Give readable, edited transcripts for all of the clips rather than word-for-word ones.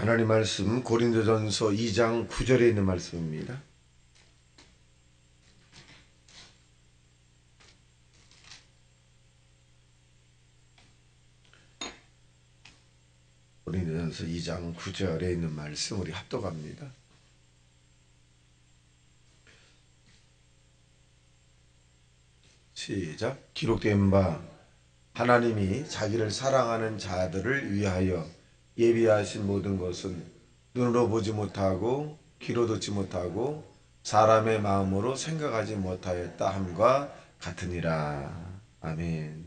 하나님 말씀 고린도전서 2장 9절에 있는 말씀입니다. 고린도전서 2장 9절에 있는 말씀 우리 합독합니다. 시작. 기록된 바 하나님이 자기를 사랑하는 자들을 위하여 예비하신 모든 것은 눈으로 보지 못하고 귀로 듣지 못하고 사람의 마음으로 생각하지 못하였다 함과 같으니라. 아멘.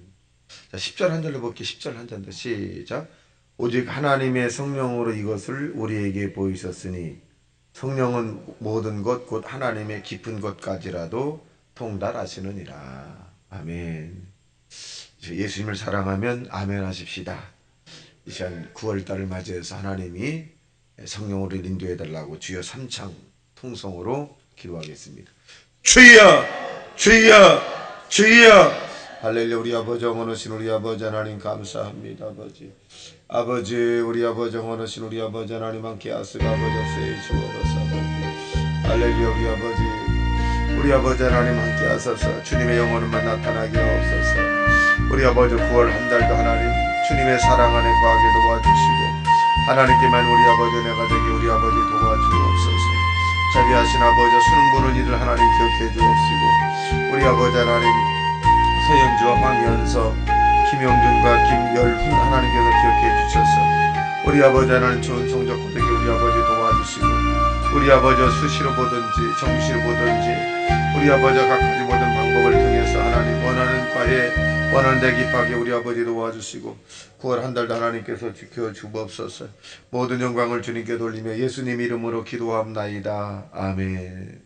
자, 10절 한 절로 볼게요. 10절 한 절 더 시작. 오직 하나님의 성령으로 이것을 우리에게 보이셨으니 성령은 모든 것 곧 하나님의 깊은 것까지라도 통달하시느니라. 아멘. 예수님을 사랑하면 아멘 하십시다. 이 시간 9월달을 맞이해서 하나님이 성령으로 인도해달라고 주여 삼창 통성으로 기도하겠습니다. 주여 주여 주여. 할렐루야. 우리 아버지 영원하신 우리 아버지 하나님 감사합니다. 아버지 우리 아버지 영원하신 우리 아버지 하나님 함께 하시고 아버지 역사에 주옵소서. 할렐루야. 우리 아버지 하나님 함께 하소서. 주님의 영혼만 나타나게 하옵소서. 우리 아버지 9월 한 달도 하나님 주님의 사랑 안에 거하게 도와주시고 하나님께만 우리 아버지 은혜가 되게 우리 아버지 도와주옵소서. 자비하신 아버지 수능 보는 일을 하나님 기억해 주옵시고 우리 아버지 하나님 서영주와 황현서 김영준과 김열훈 하나님께서 기억해 주셔서 우리 아버지 하나님 좋은 성적 거두게 우리 아버지 도와주시고 우리 아버지 수시로 보든지 정시로 보든지 우리 아버지가 각가지 모든 방법을 통해서 하나님 원하는 과에 원하는 데 기쁘게 우리 아버지 도와주시고 9월 한 달도 하나님께서 지켜주옵소서. 모든 영광을 주님께 돌리며 예수님 이름으로 기도합나이다. 아멘.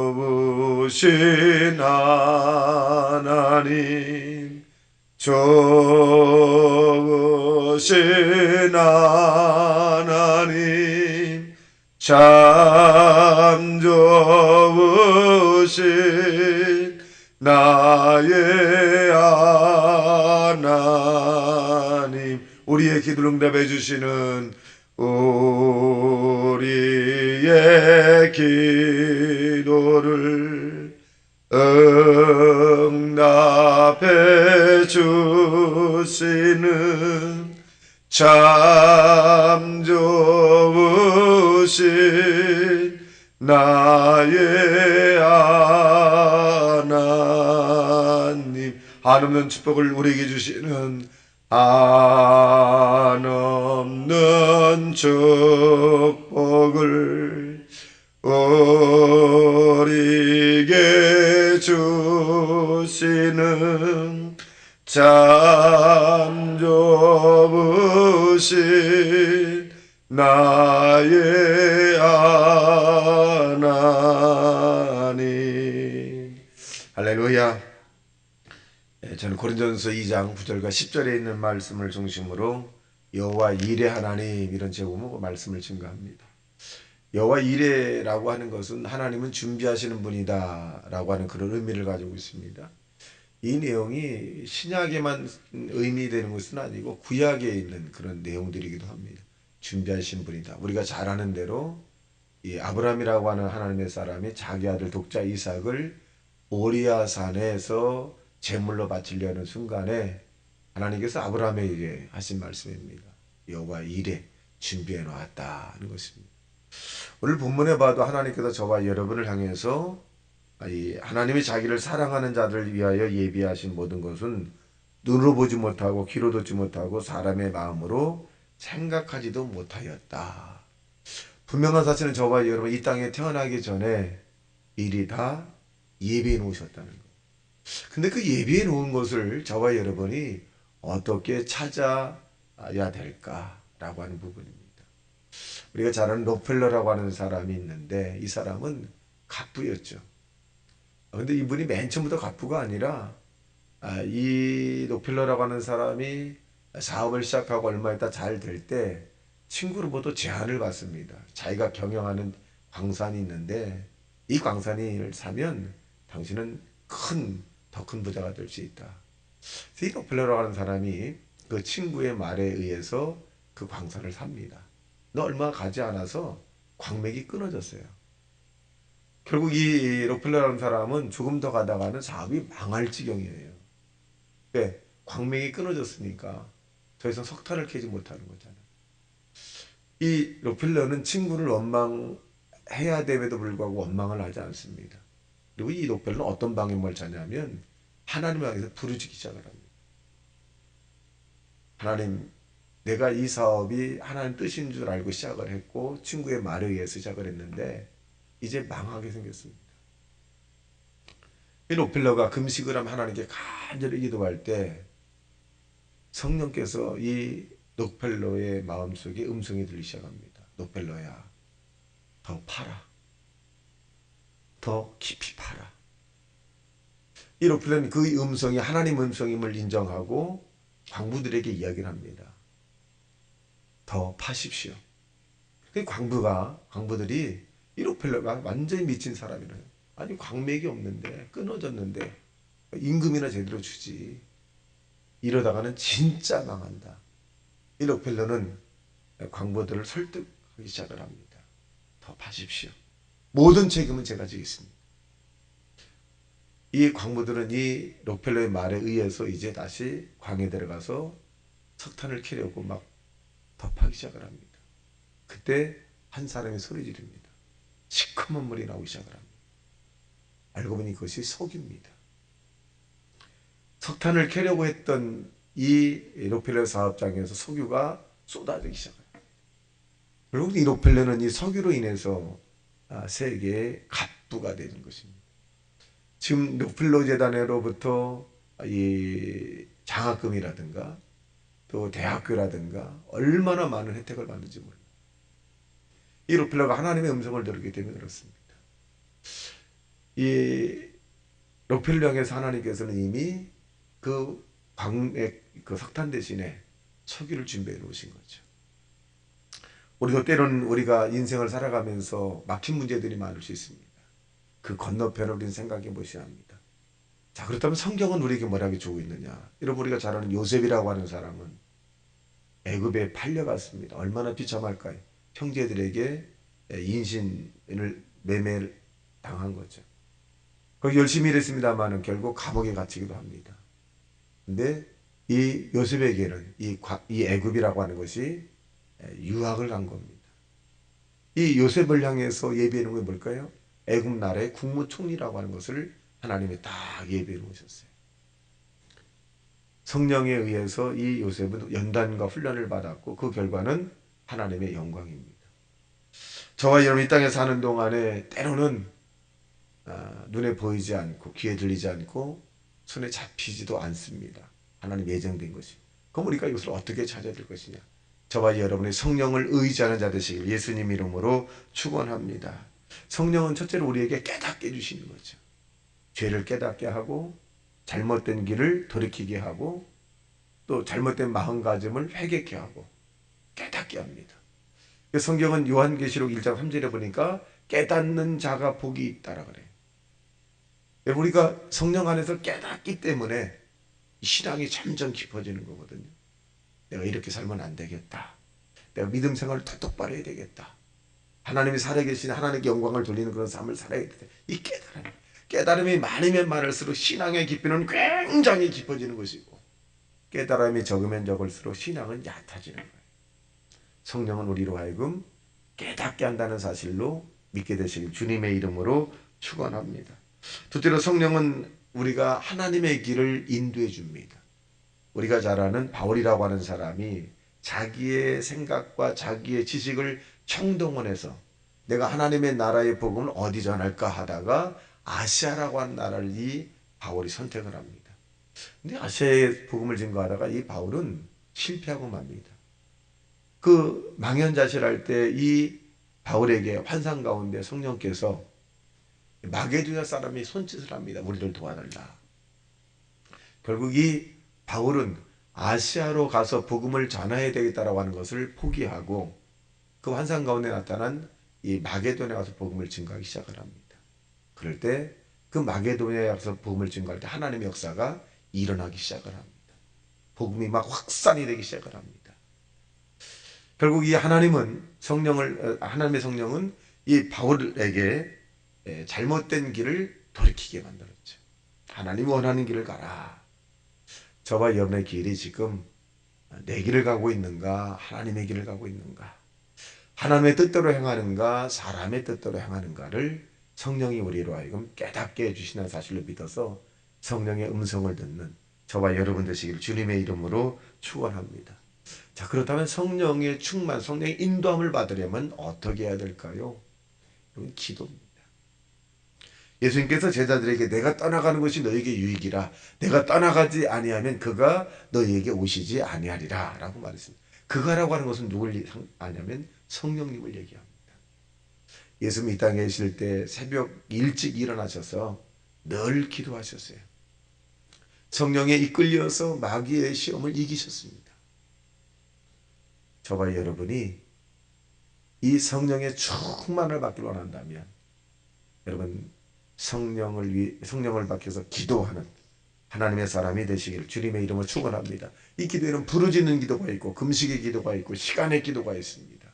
좋으신 하나님 좋으신 하나님 참 좋으신 나의 하나님. 우리의 기도를 응답해 주시는 우리의 기도를 응답해 주시는 참 좋으신 나의 하나님. 한없는 축복을 우리에게 주시는 한없는 축복을 우리에게 주시는 참 좋으신 나의 하나님. 할렐루야. 저는 고린도전서 2장 9절과 10절에 있는 말씀을 중심으로 여호와 이레 하나님 이런 제목으로 말씀을 증거합니다. 여호와 이레라고 하는 것은 하나님은 준비하시는 분이다 라고 하는 그런 의미를 가지고 있습니다. 이 내용이 신약에만 의미되는 것은 아니고 구약에 있는 그런 내용들이기도 합니다. 준비하신 분이다. 우리가 잘 아는 대로 이 아브라함이라고 하는 하나님의 사람이 자기 아들 독자 이삭을 모리아 산에서 제물로 바치려는 순간에 하나님께서 아브라함에게 하신 말씀입니다. 여호와 이레 준비해 놓았다는 것입니다. 오늘 본문에 봐도 하나님께서 저와 여러분을 향해서 하나님이 자기를 사랑하는 자들을 위하여 예비하신 모든 것은 눈으로 보지 못하고 귀로 듣지 못하고 사람의 마음으로 생각하지도 못하였다. 분명한 사실은 저와 여러분 이 땅에 태어나기 전에 미리 다 예비해 놓으셨다는 것. 근데 그 예비해 놓은 것을 저와 여러분이 어떻게 찾아야 될까라고 하는 부분입니다. 우리가 잘 아는 록펠러라고 하는 사람이 있는데 이 사람은 갑부였죠. 근데 이분이 맨 처음부터 갑부가 아니라 이 록펠러라고 하는 사람이 사업을 시작하고 얼마 있다 잘 될 때 친구로부터 제안을 받습니다. 자기가 경영하는 광산이 있는데 이 광산을 사면 당신은 더 큰 부자가 될 수 있다. 이 록펠러라고 하는 사람이 그 친구의 말에 의해서 그 광산을 삽니다. 근데 얼마 가지 않아서 광맥이 끊어졌어요. 결국 이 록펠러라는 사람은 조금 더 가다가는 사업이 망할 지경이에요. 왜? 광맥이 끊어졌으니까 더 이상 석탄을 캐지 못하는 거잖아요. 이 록펠러는 친구를 원망해야 됨에도 불구하고 원망을 하지 않습니다. 그리고 이 록펠러는 어떤 방향을 찾냐면 하나님을 향해서 부르짖기 시작을 합니다. 하나님, 내가 이 사업이 하나님 뜻인 줄 알고 시작을 했고 친구의 말에 의해서 시작을 했는데 이제 망하게 생겼습니다. 이 록펠러가 금식을 하면 하나님께 간절히 기도할 때 성령께서 이 록펠러의 마음속에 음성이 들리기 시작합니다. 록펠러야, 더 팔아. 더 깊이 팔아. 이 록펠러는 그 음성이 하나님 음성임을 인정하고 광부들에게 이야기를 합니다. 더 파십시오. 그 광부들이 이 록펠러가 완전히 미친 사람이래요. 아니 광맥이 없는데 끊어졌는데 임금이나 제대로 주지. 이러다가는 진짜 망한다. 이 록펠러는 광부들을 설득하기 시작을 합니다. 더 파십시오. 모든 책임은 제가 지겠습니다. 이 광부들은 이 록펠러의 말에 의해서 이제 다시 광에 들어가서 석탄을 캐려고 막 더 파기 시작을 합니다. 그때 한 사람이 소리 지릅니다. 시커먼 물이 나오기 시작을 합니다. 알고 보니 그것이 석유입니다. 석탄을 캐려고 했던 이 록펠러 사업장에서 석유가 쏟아지기 시작해요. 결국 이 록펠러는 이 석유로 인해서 세계의 갑부가 되는 것입니다. 지금 록펠러 재단으로부터 이 장학금이라든가 또 대학교라든가 얼마나 많은 혜택을 받는지 몰라요. 이 록펠러가 하나님의 음성을 들었기 때문에 그렇습니다. 이 록펠러 향해서 하나님께서는 이미 그 광맥, 그 석탄 대신에 석유를 준비해 놓으신 거죠. 우리도 때로는 우리가 인생을 살아가면서 막힌 문제들이 많을 수 있습니다. 그 건너편을 우리는 생각해 보셔야 합니다. 자, 그렇다면 성경은 우리에게 뭐라고 주고 있느냐? 여러분, 우리가 잘 아는 요셉이라고 하는 사람은 애굽에 팔려갔습니다. 얼마나 비참할까요? 형제들에게 인신을 매매를 당한 거죠. 거기 열심히 일했습니다만 결국 감옥에 갇히기도 합니다. 근데 이 요셉에게는 이 애굽이라고 하는 것이 유학을 간 겁니다. 이 요셉을 향해서 예비해 놓은 게 뭘까요? 애굽 나라의 국무총리라고 하는 것을 하나님이 딱 예비해 놓으셨어요. 성령에 의해서 이 요셉은 연단과 훈련을 받았고 그 결과는 하나님의 영광입니다. 저와 여러분 이 땅에 사는 동안에 때로는 눈에 보이지 않고 귀에 들리지 않고 손에 잡히지도 않습니다. 하나님 예정된 것이. 그럼 우리가 이것을 어떻게 찾아야 될 것이냐? 저와 여러분의 성령을 의지하는 자 되시길 예수님 이름으로 축원합니다. 성령은 첫째로 우리에게 깨닫게 해주시는 거죠. 죄를 깨닫게 하고 잘못된 길을 돌이키게 하고 또 잘못된 마음가짐을 회개케 하고 깨닫게 합니다. 성경은 요한계시록 1장 3절에 보니까 깨닫는 자가 복이 있다라 그래요. 우리가 성령 안에서 깨닫기 때문에 신앙이 점점 깊어지는 거거든요. 내가 이렇게 살면 안 되겠다. 내가 믿음 생활을 더 똑바로 해야 되겠다. 하나님이 살아계신 하나님께 영광을 돌리는 그런 삶을 살아야 되겠다. 이 깨달음이 많으면 많을수록 신앙의 깊이는 굉장히 깊어지는 것이고 깨달음이 적으면 적을수록 신앙은 얕아지는 거예요. 성령은 우리로 하여금 깨닫게 한다는 사실로 믿게 되시길 주님의 이름으로 축원합니다. 둘째로 성령은 우리가 하나님의 길을 인도해 줍니다. 우리가 잘 아는 바울이라고 하는 사람이 자기의 생각과 자기의 지식을 총동원해서 내가 하나님의 나라의 복음을 어디 전할까 하다가 아시아라고 하는 나라를 이 바울이 선택을 합니다. 근데 아시아의 복음을 증거하다가 이 바울은 실패하고 맙니다. 그 망연자실할 때 이 바울에게 환상 가운데 성령께서 마게도냐 사람이 손짓을 합니다. 우리를 도와달라. 결국 이 바울은 아시아로 가서 복음을 전해야 되겠다라고 하는 것을 포기하고 그 환상 가운데 나타난 이 마게도냐에 가서 복음을 증거하기 시작을 합니다. 그럴 때 그 마게도냐에 가서 복음을 증거할 때 하나님의 역사가 일어나기 시작을 합니다. 복음이 막 확산이 되기 시작을 합니다. 결국 이 하나님의 성령은 이 바울에게 잘못된 길을 돌이키게 만들었죠. 하나님이 원하는 길을 가라. 저와 여러분의 길이 지금 내 길을 가고 있는가, 하나님의 길을 가고 있는가, 하나님의 뜻대로 행하는가, 사람의 뜻대로 행하는가를 성령이 우리로 하여금 깨닫게 해주시는 사실을 믿어서 성령의 음성을 듣는 저와 여러분 되시기를 주님의 이름으로 축원합니다. 자, 그렇다면 성령의 충만, 성령의 인도함을 받으려면 어떻게 해야 될까요? 이건 기도입니다. 예수님께서 제자들에게 내가 떠나가는 것이 너에게 유익이라, 내가 떠나가지 아니하면 그가 너에게 오시지 아니하리라 라고 말했습니다. 그가라고 하는 것은 누굴 아냐면 성령님을 얘기합니다. 예수님이 이 땅에 계실 때 새벽 일찍 일어나셔서 늘 기도하셨어요. 성령에 이끌려서 마귀의 시험을 이기셨습니다. 저와 여러분이 이 성령의 충만을 받기를 원한다면 여러분 성령을 받기 위해서 기도하는 하나님의 사람이 되시길 주님의 이름으로 축원합니다. 이 기도에는 부르짖는 기도가 있고 금식의 기도가 있고 시간의 기도가 있습니다.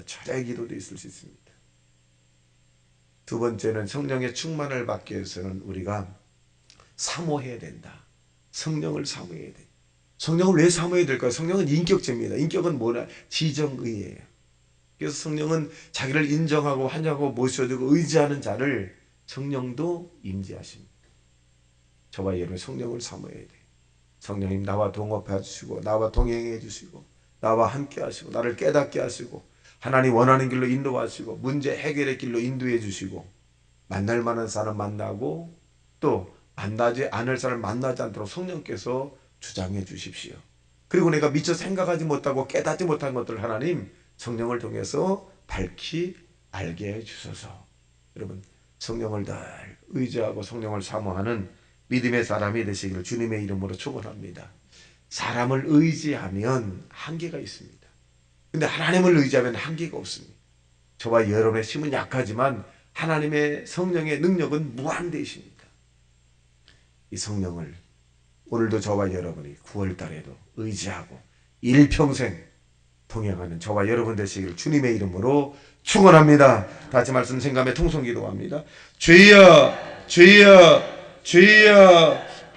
철야의 기도도 있을 수 있습니다. 두 번째는 성령의 충만을 받기 위해서는 우리가 사모해야 된다. 성령을 사모해야 돼. 성령을 왜 사모해야 될까요? 성령은 인격체입니다. 인격은 뭐냐? 지정의예요. 그래서 성령은 자기를 인정하고 환영하고 모셔주고 의지하는 자를 성령도 임재하십니다. 저와 여러분 성령을 사모해야 돼. 성령님 나와 동업해 주시고 나와 동행해 주시고 나와 함께 하시고 나를 깨닫게 하시고 하나님 원하는 길로 인도하시고 문제 해결의 길로 인도해 주시고 만날 만한 사람 만나고 또 만나지 않을 사람 만나지 않도록 성령께서 주장해 주십시오. 그리고 내가 미처 생각하지 못하고 깨닫지 못한 것들을 하나님 성령을 통해서 밝히 알게 해 주소서. 여러분 성령을 늘 의지하고 성령을 사모하는 믿음의 사람이 되시기를 주님의 이름으로 축원합니다. 사람을 의지하면 한계가 있습니다. 근데 하나님을 의지하면 한계가 없습니다. 저와 여러분의 힘은 약하지만 하나님의 성령의 능력은 무한대이십니다. 이 성령을 오늘도 저와 여러분이 9월 달에도 의지하고 일평생 동행하는 저와 여러분 되시기를 주님의 이름으로 축원합니다. 다시 말씀 생각하며 통성기도합니다. 주여 주여 주여